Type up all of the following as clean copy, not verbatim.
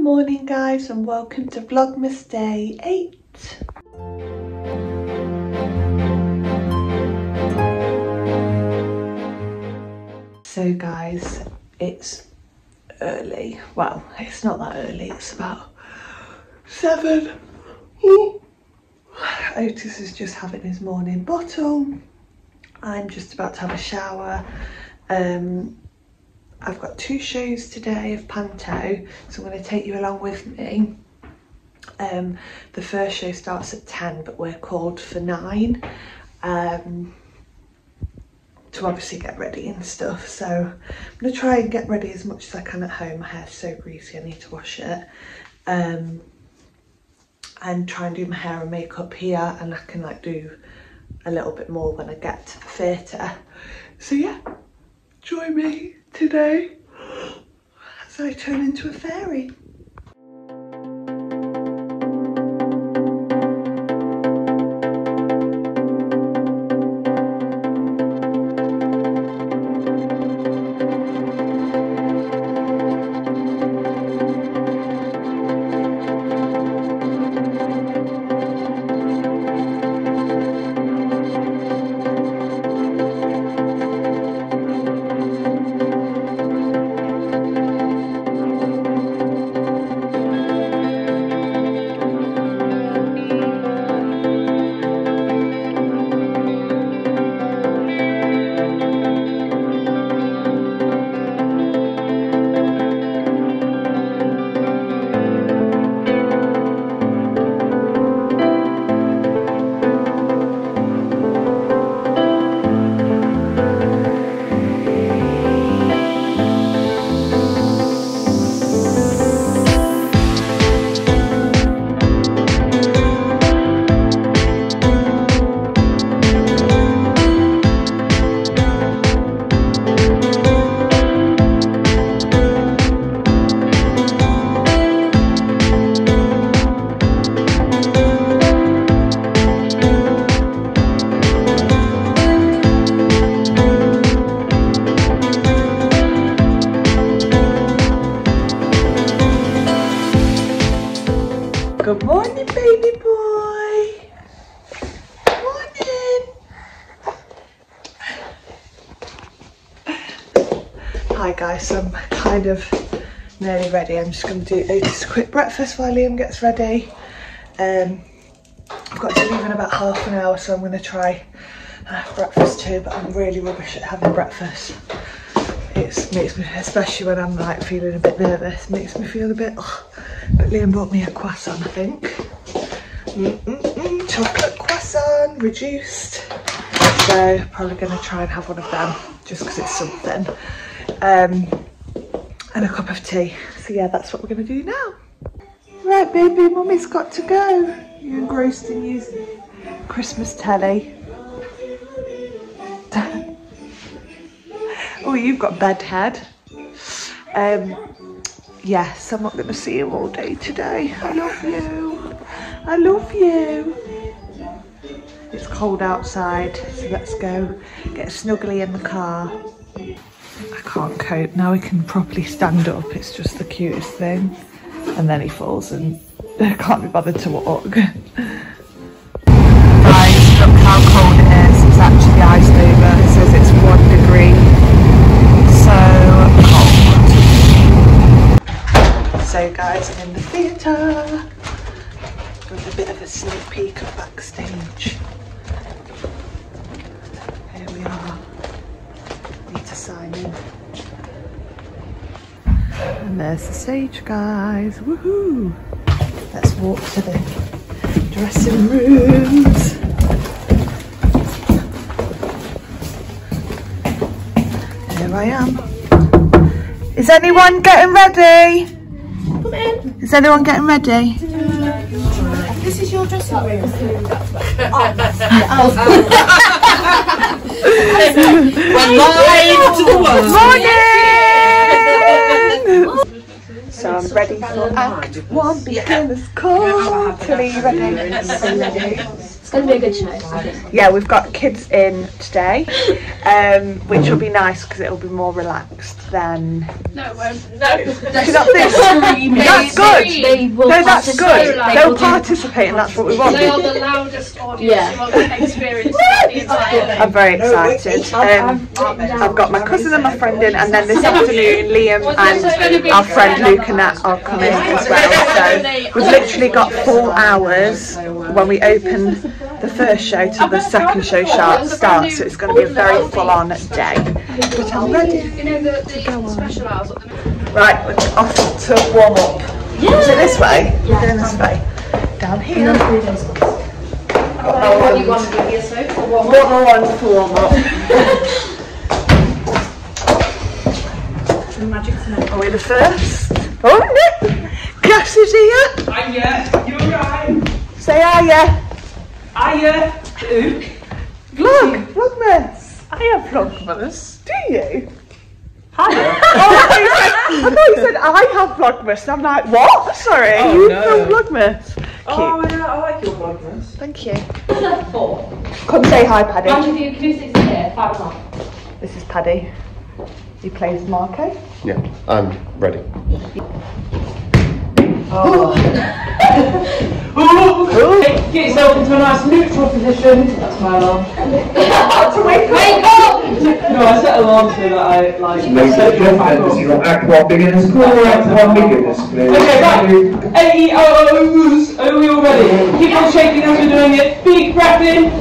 morning guys, and welcome to Vlogmas day 8. So guys, it's early. Well, it's not that early, it's about 7. Otis is just having his morning bottle. I'm just about to have a shower. I've got 2 shows today of Panto, so I'm going to take you along with me. The first show starts at 10, but we're called for 9 to obviously get ready and stuff. So I'm going to try and get ready as much as I can at home. My hair's so greasy, I need to wash it. And try and do my hair and makeup here, and I can like do a little bit more when I get to the theatre. So yeah, join me today as I turn into a fairy. Good morning, baby boy. Morning. Hi guys, so I'm kind of nearly ready. I'm just going to do Otis a quick breakfast while Liam gets ready. I've got to leave in about half an hour, so I'm going to try and have breakfast too, but I'm really rubbish at having breakfast. It makes me, especially when I'm like feeling a bit nervous, makes me feel a bit, but Liam bought me a croissant, I think. Chocolate croissant, reduced. So probably going to try and have one of them, just because it's something. And a cup of tea. So yeah, that's what we're going to do now. Right baby, mummy's got to go. You're engrossed in your Christmas telly. Oh, you've got bedhead. Yes, I'm not going to see you all day today. I love you. I love you. It's cold outside, so let's go get snuggly in the car. I can't cope. Now he can properly stand up. It's just the cutest thing. And then he falls and can't be bothered to walk. Guys, look how cold it is. It's actually iced over. It says it's 1 degree. So cold. So guys, I'm in the theatre with a bit of a sneak peek of backstage. Here we are. Need to sign in. And there's the stage, guys. Woohoo! Let's walk to the dressing rooms. Here I am. Is anyone getting ready? Come in. Is anyone getting ready? This is your dressing room. We're live to the world. Morning! So I'm ready for Act 1, beginner's call. Tilly, you ready? I'm ready. It's going to be a good show, I think. Yeah, we've got kids in today, which will be nice because it'll be more relaxed than... No, it won't. No. Not this. That's good. they will. No, that's good. They'll do- participate, and that's what we want. They are the loudest audience you will experience the entire day. I'm very excited. I've got my cousin and my friend in, and then this afternoon Liam and our friend Luke and Nat are coming as well. So we've literally got 4 hours when we open the first show till the second show starts. So it's going to be a very full-on day. But I'm ready. You know the special hours. Right, we're off to warm up. Yeah. Is it this way? We're going this way. Down here. What do you want to be here, so for warm What I want for warm up. Are we the first? Oh no! Cass is here! Hiya, you alright? Say hiya! Hiya! Who? Vlogmas! I have Vlogmas. Do you? Hiya! I thought you said I have Vlogmas, and I'm like, what? Sorry, Oh, you no. from Vlogmas? Cute. Oh yeah, I like your Vlogmas. Thank you. 4. Come say hi, Paddy. How many acoustics in here? 5.5. This is Paddy. He plays Marco. Yeah, I'm ready. Get yourself into a nice neutral position. That's my alarm. Wake up! No, I set alarm so that I like. Ladies and gentlemen, this is your Act 1 beginners club. Act 1 beginners, please. Okay, right. AEOs. Are we all ready? Keep on shaking as we're doing it. Big breath in.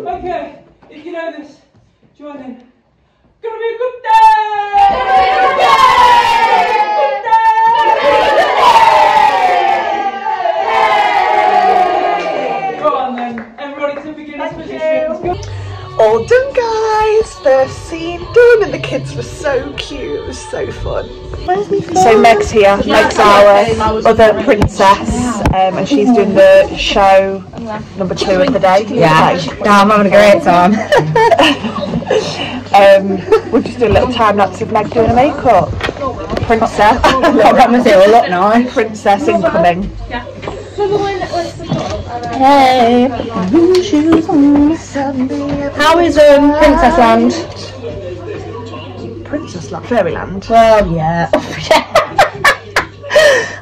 Okay, if you know this, join in. Gonna be a good day! Good day! Go on then, everybody to beginner's position. All done, guys. First scene done, and the kids were so cute. It was so fun. So Meg's here. Meg's our other princess, and she's doing the show number 2 of the day. Yeah, damn, I'm having a great time. We'll just do a little time lapse of Meg doing her makeup. Princess. Can't promise it will look nice. Princess incoming. Hey, shoes on. How is Princess Land? Princess Land. Fairyland. Well, yeah. I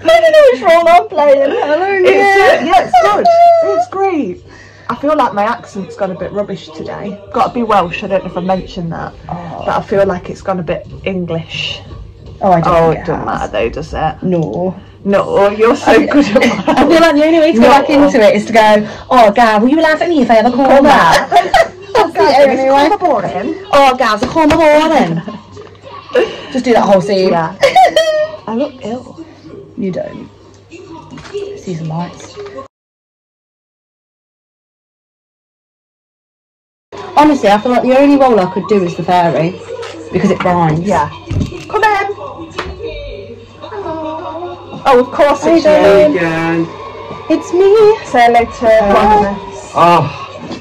don't know which role I'm playing. Yeah, it's good. It's great. I feel like my accent's gone a bit rubbish today. Got to be Welsh. I don't know if I mentioned that, but I feel like it's gone a bit English. Oh, I don't Oh, think it doesn't matter though, does it? No. No, you're so good at that. I feel like the only way to go back into it is to go, oh, Gav, will you laugh at me if I ever call that? That's the only way. Oh, Gav, so call my morning. Just do that whole scene. Yeah. I look ill. You don't. See some lights. Honestly, I feel like the only role I could do is the fairy because it rhymes. Yeah. Come in. Oh, of course it's you. Again. It's me. Say hello to Vlogmas. Oh,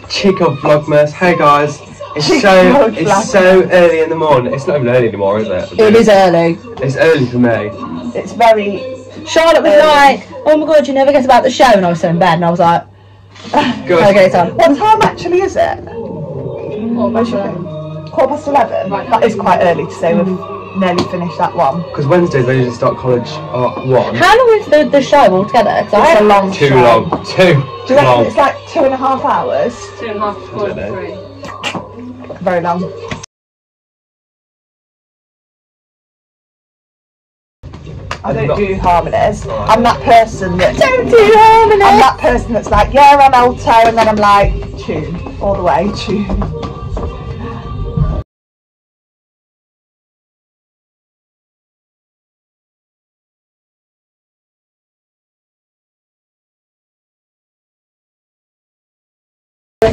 cheek of Vlogmas. Hey guys. Cheek of It's so early in the morning. It's not even early anymore, is it? It is early. It's early for me. It's very. Charlotte was like, oh my god, you never get about the show, and I was so in bed and I was like, Good. okay, time. What time actually is it? Where's your phone? 11:15. That is quite early to say we've nearly finished that one. Because Wednesdays they usually start college at 1. How long is the show altogether? It's a long Too show. long. Too Do you reckon long. it's like 2.5 hours? 2.5 to 3. Very long. I don't do harmonies. I'm that person that Don't do harmony. I'm that person that's like, yeah, I'm alto, and then I'm like, tune all the way, tune.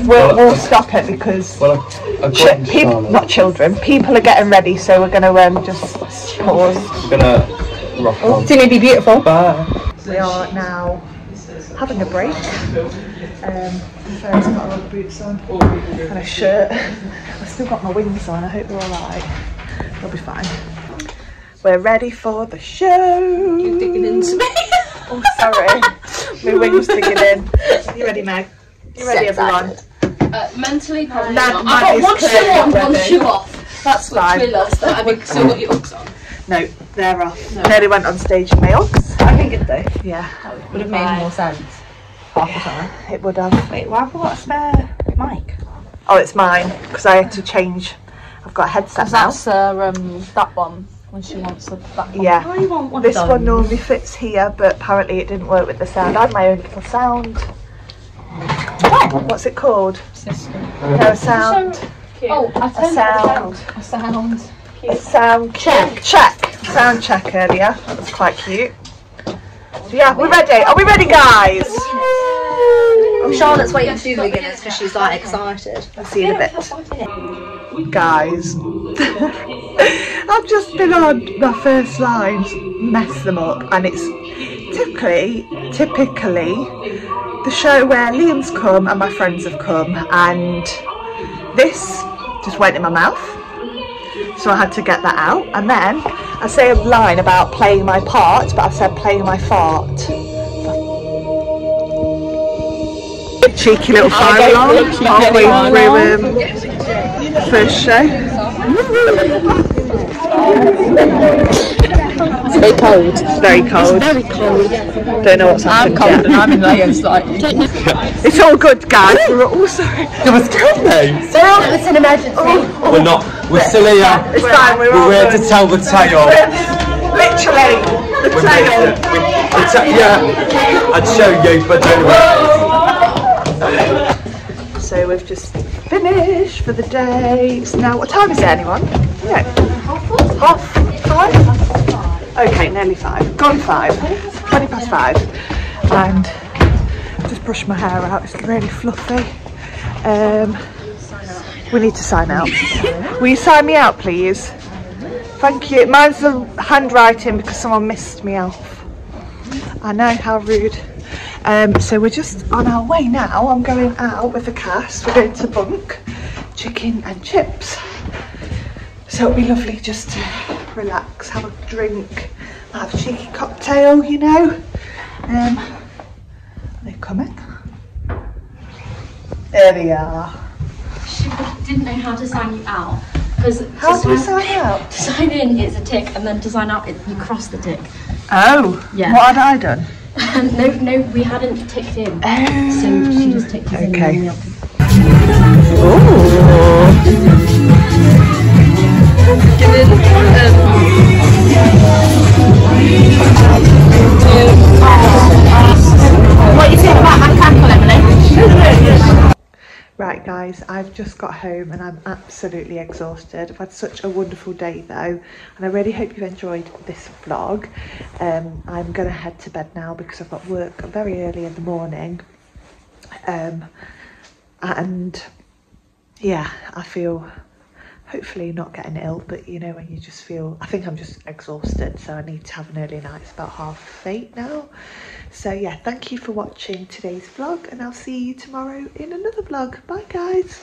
We'll stop it because not children, people are getting ready, so we're going to just pause. We're gonna rock on. It's gonna be beautiful. Bye. We are now having a break. Sarah's got her rubber boots on and a shirt. I've still got my wings on, I hope they're alright. They'll be fine. We're ready for the show. You're digging into me. Oh, sorry. My wings digging in. You ready, Meg? You ready, everyone? Mentally, probably Mad- not. Mad I've is got one shoe clearly on, one ready. shoe off. That's fine. Really lost that. Have you still got your Uggs on? No, they're off. Nearly went on stage in my Uggs. I think it though. Yeah, Would have made more sense. Half the time. it would have. Wait, why have I got a spare mic? Oh, it's mine because I had to change. I've got a headset now. That's that one when she wants that one. Yeah. Why you want one This of one those? normally fits here, but apparently it didn't work with the sound. I had my own little sound. What's it called? No, a sound. Oh, I A turned sound. A sound. A sound check. Sound check earlier. That was quite cute. So yeah, we're ready. Are we ready, guys? Charlotte's waiting to do the beginners because she's like excited. I'll see you in a bit. Guys, I've just been on my first lines, messed them up, and it's typically the show where Liam's come and my friends have come, and this just went in my mouth, so I had to get that out. And then I say a line about playing my part, but I said playing my fart. Cheeky little fire alarm halfway through first show. It's very cold. It's very cold. Very cold. Don't know what's happened yet. I'm in layers like. It's all good, guys. We're all sorry. It was good, mate. It's an emergency. We're not. We're still here. It's fine. We're all We're here good. to tell the tale. Literally, the tale. Yeah, I'd show you, but don't worry. So we've just finished for the day. It's now, what time is it, anyone? Yeah. Half 5? Okay, nearly 5. Gone 5. 20 past 5. And just brushed my hair out. It's really fluffy. We need to sign out. Will you sign me out, please? Thank you. Mine's the handwriting because someone missed me off. I know, how rude. So we're just on our way now. I'm going out with the cast. We're going to Bunk, chicken and chips. So it'll be lovely just to relax, have a drink, have a cheeky cocktail, you know. Are they coming? There they are. She didn't know how to sign you out. How do you sign out? To sign in, it's a tick, and then to sign out, you cross the tick. Oh, Yeah. what had I done? No, we hadn't ticked in. So she just ticked us in. Okay. What do you think about my cackle, Emily? Right guys, I've just got home and I'm absolutely exhausted. I've had such a wonderful day though, and I really hope you've enjoyed this vlog. I'm gonna head to bed now because I've got work very early in the morning. And yeah, I feel hopefully not getting ill, but you know when you just feel, I think I'm just exhausted, so I need to have an early night. It's about 8:30 now. So yeah, thank you for watching today's vlog, and I'll see you tomorrow in another vlog. Bye guys.